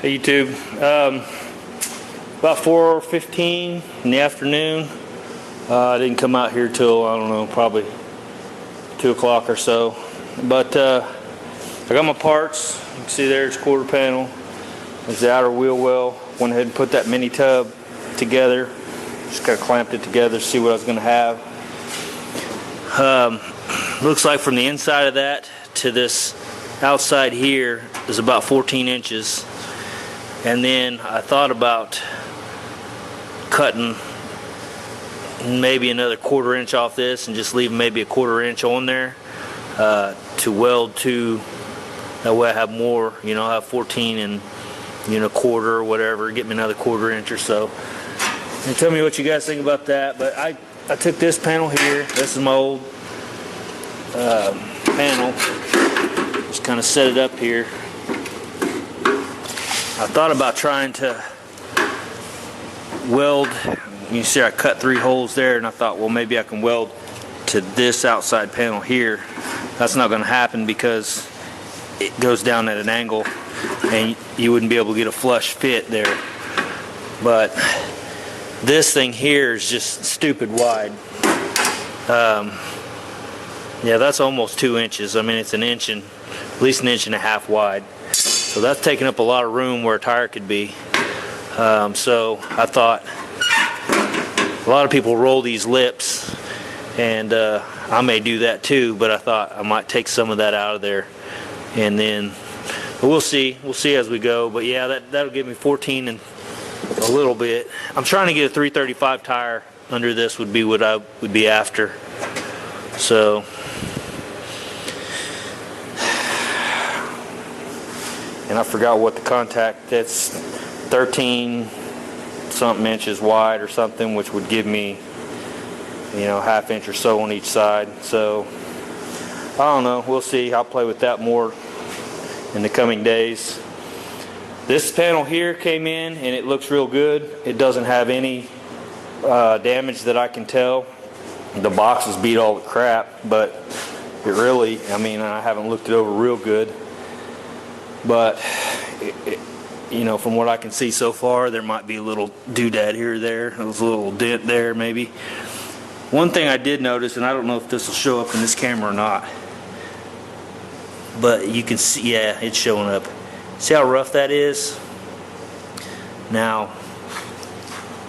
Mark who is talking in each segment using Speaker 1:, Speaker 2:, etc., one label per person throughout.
Speaker 1: Hey YouTube, about 4:15 in the afternoon. I didn't come out here till, I don't know, probably 2 o'clock or so. But I got my parts. You can see there's quarter panel. There's the outer wheel well. Went ahead and put that mini tub together. Just kind of clamped it together to see what I was going to have. Looks like from the inside of that to this outside here is about 14 inches. And then I thought about cutting maybe another 1/4 inch off this and just leaving maybe a 1/4 inch on there to weld to. That way I have more, I have 14 and 1/4 or whatever. Get me another 1/4 inch or so. And tell me what you guys think about that. But I took this panel here. This is my old panel. Just kind of set it up here. I thought about trying to weld. You see I cut 3 holes there, and I thought, well, maybe I can weld to this outside panel here. That's not going to happen because it goes down at an angle and you wouldn't be able to get a flush fit there. But this thing here is just stupid wide. Yeah, that's almost 2 inches. I mean, it's at least 1.5 inches wide. So that's taking up a lot of room where a tire could be. So I thought, a lot of people roll these lips, and I may do that too, but I thought I might take some of that out of there, and then we'll see as we go. But yeah, that'll give me 14 and a little bit. I'm trying to get a 335 tire under this would be what I would be after. So and I forgot what the contact, that's 13 something inches wide or something, which would give me, 1/2 inch or so on each side. So I don't know, we'll see. I'll play with that more in the coming days. This panel here came in and it looks real good. It doesn't have any damage that I can tell. The box is beat all the crap, but it really, I haven't looked it over real good. But from what I can see so far, there might be a little doodad here or there. There's a little dent there maybe. One thing I did notice, and I don't know if this will show up in this camera or not, but you can see, yeah, it's showing up. See how rough that is? Now,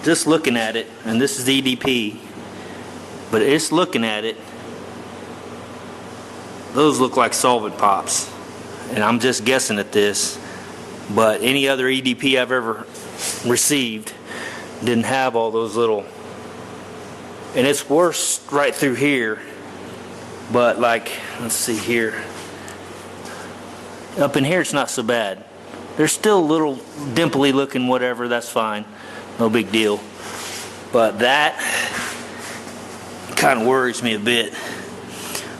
Speaker 1: just looking at it, and this is EDP, but it's looking at it, those look like solvent pops. And I'm just guessing at this, but any other EDP I've ever received didn't have all those little, and it's worse right through here, but like, let's see here, up in here it's not so bad. There's still a little dimply looking whatever, that's fine, no big deal, but that kind of worries me a bit.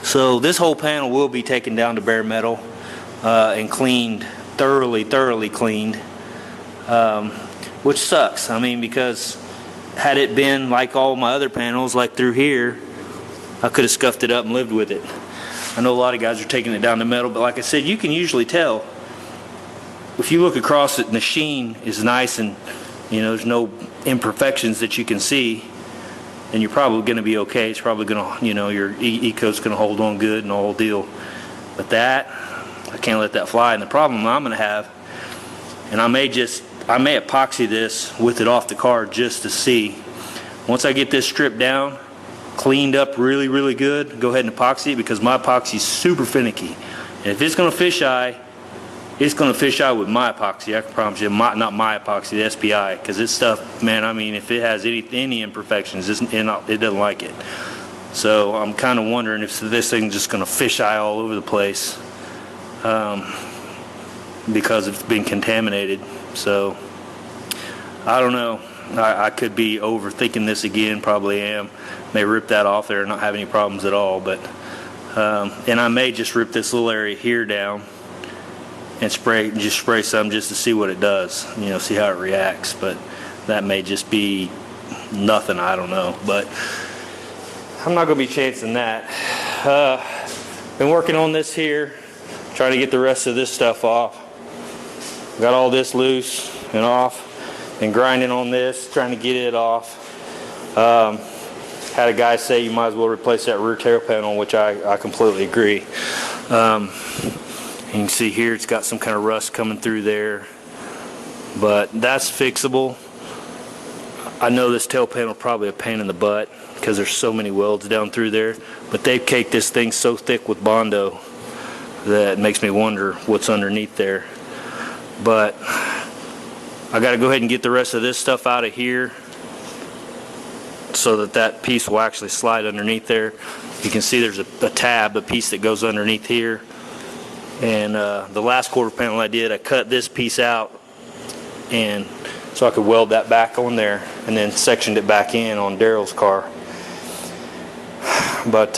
Speaker 1: So this whole panel will be taken down to bare metal and cleaned, thoroughly cleaned, which sucks. Because had it been like all my other panels, like through here, I could have scuffed it up and lived with it. I know a lot of guys are taking it down to metal, but like I said, you can usually tell. If you look across it and the sheen is nice and there's no imperfections that you can see, then you're probably going to be okay. It's probably going to, your E-coat's going to hold on good and the whole deal. But that, I can't let that fly. And the problem I'm going to have, and I may epoxy this with it off the car just to see. Once I get this stripped down, cleaned up really good, go ahead and epoxy it, because my epoxy is super finicky. And if it's going to fisheye, it's going to fisheye with my epoxy. I can promise you, not my epoxy, the SPI, because this stuff, man, if it has any imperfections, it doesn't like it. So I'm kind of wondering if this thing's just going to fisheye all over the place. Because it's been contaminated. So I don't know, I could be overthinking this again, probably am. May rip that off there and not have any problems at all, but and I may just rip this little area here down and spray some just to see what it does, see how it reacts. But that may just be nothing, I don't know, but I'm not going to be chancing that. Been working on this here, trying to get the rest of this stuff off. Got all this loose and off, and grinding on this, trying to get it off. Had a guy say you might as well replace that rear tail panel, which I completely agree. You can see here it's got some kind of rust coming through there, but that's fixable. I know this tail panel probably a pain in the butt because there's so many welds down through there, but they've caked this thing so thick with Bondo that it makes me wonder what's underneath there. But I got to go ahead and get the rest of this stuff out of here so that that piece will actually slide underneath there. You can see there's a tab, a piece that goes underneath here. And the last quarter panel I did, I cut this piece out, and so I could weld that back on there, and then sectioned it back in on Daryl's car. But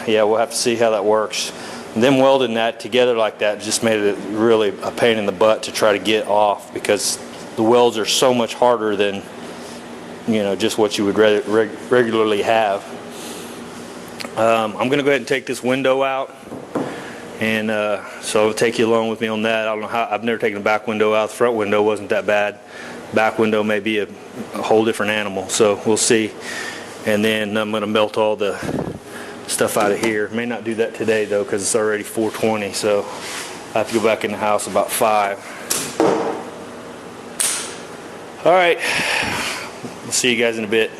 Speaker 1: yeah, we'll have to see how that works. And them welding that together like that just made it really a pain in the butt to try to get off, because the welds are so much harder than, you know, just what you would regularly have. I'm going to go ahead and take this window out, and so I'll take you along with me on that. I don't know how, I've never taken the back window out. The front window wasn't that bad. Back window may be a whole different animal, so we'll see. And then I'm going to melt all the stuff out of here. May not do that today though, because it's already 4:20, so I have to go back in the house about 5. All right, we'll see you guys in a bit.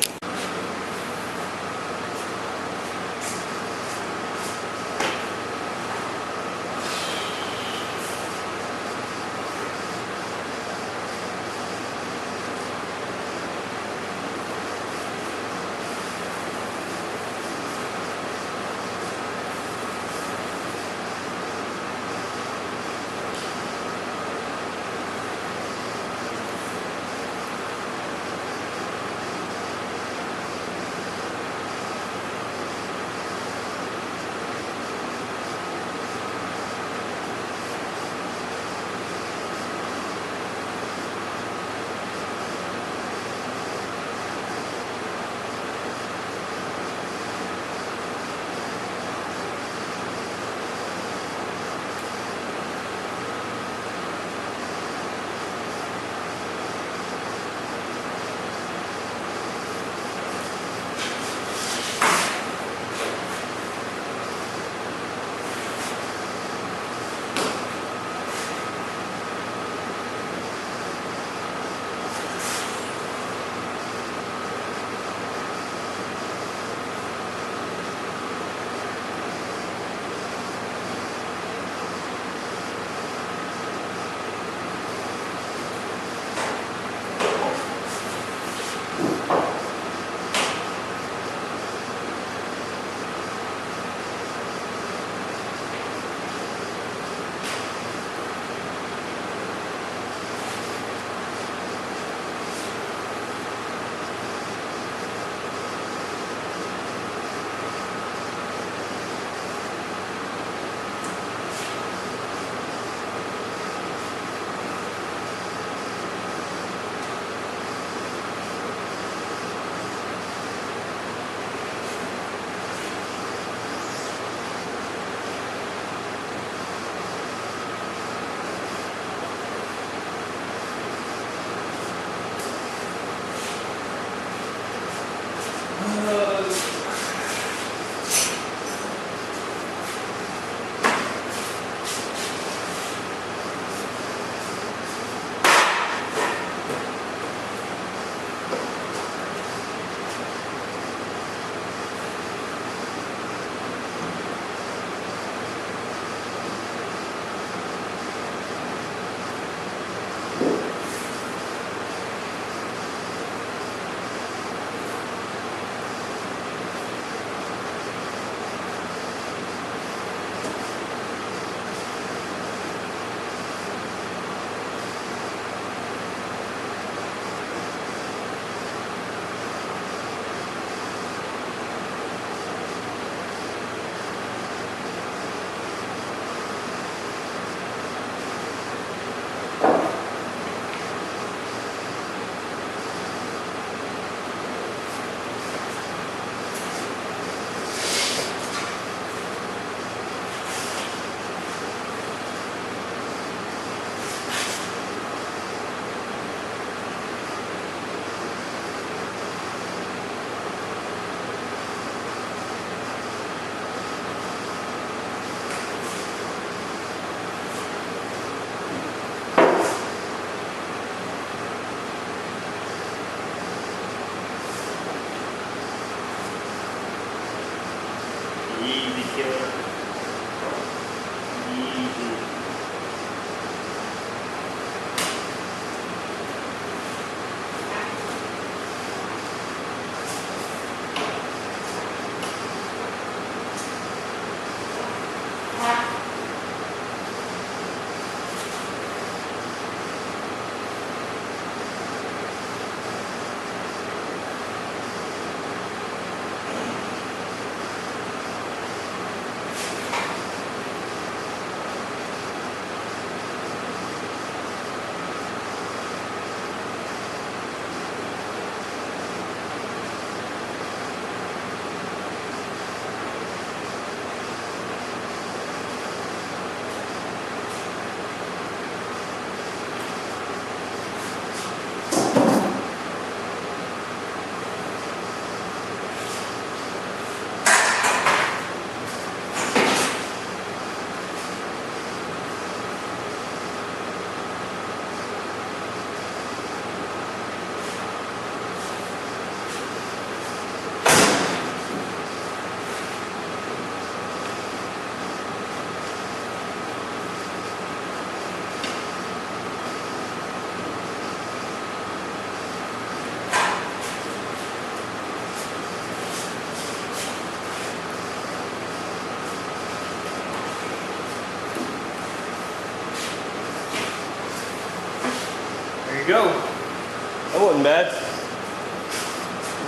Speaker 1: Here you go. That wasn't bad.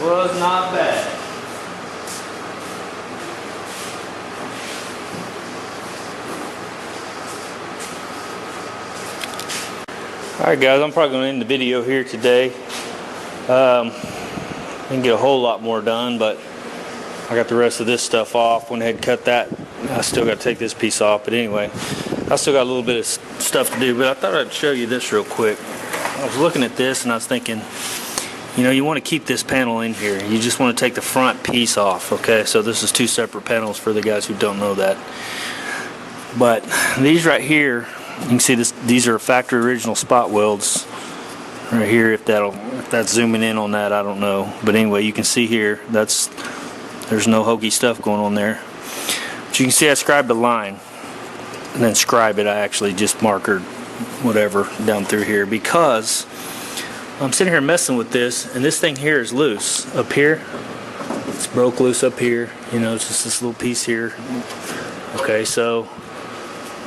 Speaker 1: Was not bad. Alright guys, I'm probably going to end the video here today. Didn't get a whole lot more done, but I got the rest of this stuff off. Went ahead and cut that. I still got to take this piece off, but anyway, I still got a little bit of stuff to do, but I thought I'd show you this real quick. I was looking at this and I was thinking, you know, you want to keep this panel in here. You just want to take the front piece off, okay? So this is two separate panels for the guys who don't know that. But these right here, you can see this. These are factory original spot welds right here. If that's zooming in on that, I don't know. But anyway, you can see here there's no hokey stuff going on there. But you can see I scribed a line, and then scribe it. I actually just markered whatever down through here because I'm sitting here messing with this, and this thing here is loose up here. It's broke loose up here. You know, it's just this little piece here. Okay, so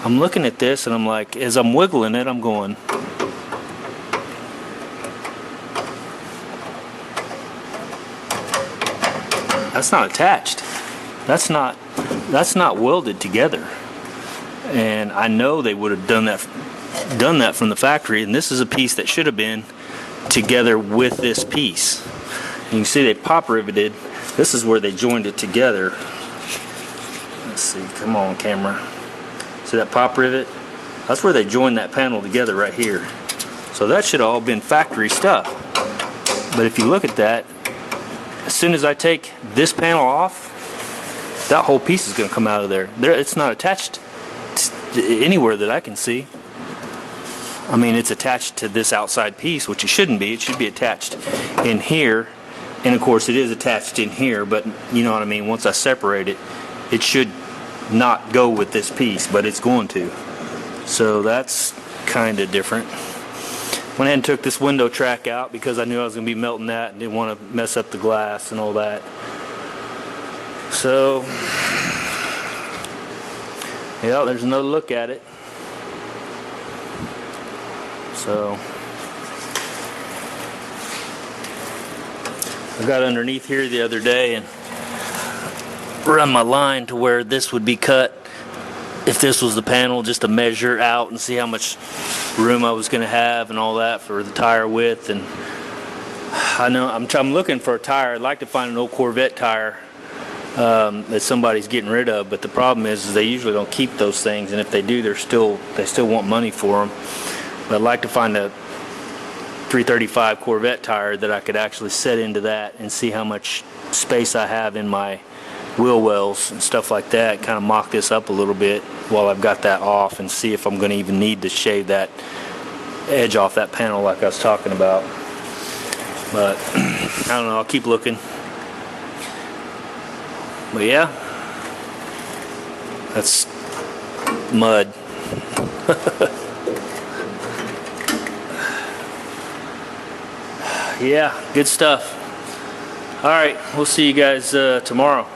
Speaker 1: I'm looking at this and I'm like, as I'm wiggling it, I'm going, that's not attached. That's not welded together. And I know they would have done that from the factory, and this is a piece that should have been together with this piece. You can see they pop riveted. This is where they joined it together. Let's see, come on camera. See that pop rivet? That's where they joined that panel together right here. So that should have all been factory stuff. But if you look at that, as soon as I take this panel off, that whole piece is going to come out of there. It's not attached anywhere that I can see. I mean, it's attached to this outside piece, which it shouldn't be. It should be attached in here. And of course it is attached in here, but you know what I mean, once I separate it, it should not go with this piece, but it's going to. So that's kind of different. Went ahead and took this window track out because I knew I was going to be melting that and didn't want to mess up the glass and all that. So yeah, there's another look at it. So I got underneath here the other day and run my line to where this would be cut if this was the panel, just to measure out and see how much room I was going to have and all that for the tire width. And I know I'm looking for a tire. I'd like to find an old Corvette tire that somebody's getting rid of, but the problem is they usually don't keep those things, and if they do, they still want money for them. But I'd like to find a 335 Corvette tire that I could actually set into that and see how much space I have in my wheel wells and stuff like that. Kind of mock this up a little bit while I've got that off and see if I'm going to even need to shave that edge off that panel like I was talking about. But I don't know, I'll keep looking. But yeah, that's mud. Yeah, good stuff. All right, we'll see you guys tomorrow.